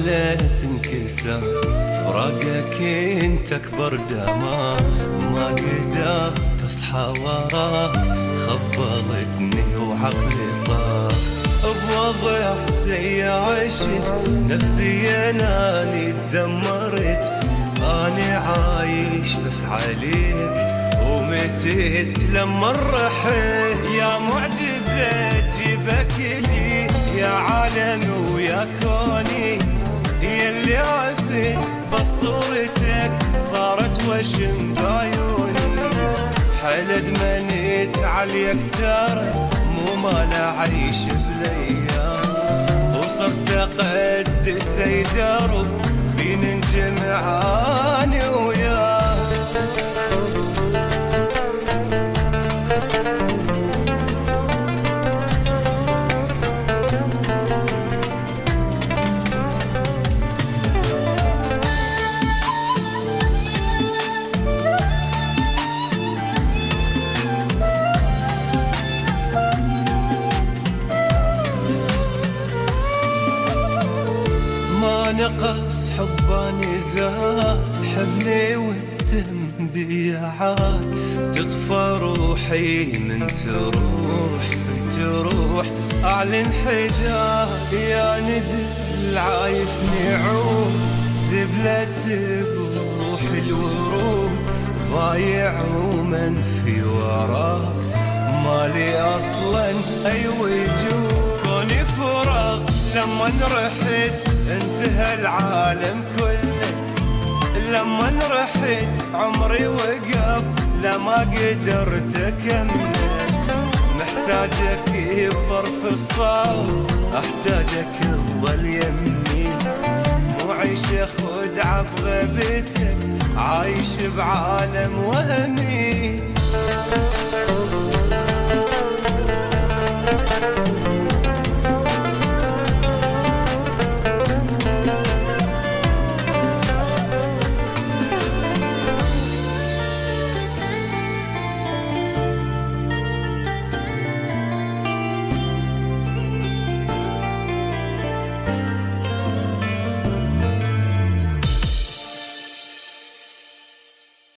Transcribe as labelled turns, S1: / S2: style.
S1: لا تنكسر، فراقك انت اكبر دمار، ما قدرت اصحى وراك، خبلتني وعقلي طار. بوضع زي عشت نفسي اناني تدمرت، اني عايش بس عليك ومتيت لما رحت. يا معجزة تجيبك لي يا عالم ويا كوني، يلي عبيت بصورتك صارت وشم بعيوني. حلد منيت عليك ترى مو مال اعيش بالايام، وصرت اقدس اي درب بين نجمع اني وياك. ما نقص حباني زاد، حبني وتم بي عاد، تطفى روحي من تروح اعلن حداد. يا ندل عايفني عود ذبلت بروح الورود، ضايع ومن في وراك مالي اصلا اي وجود. كوني فراغ لما رحت انتهى العالم كله، لما رحت عمري وقف لما قدرت اكمل. محتاجك بظرف الصعب، احتاجك تظل يمي، مو عيش خدعة بغيبتك، عايش بعالم وهمي.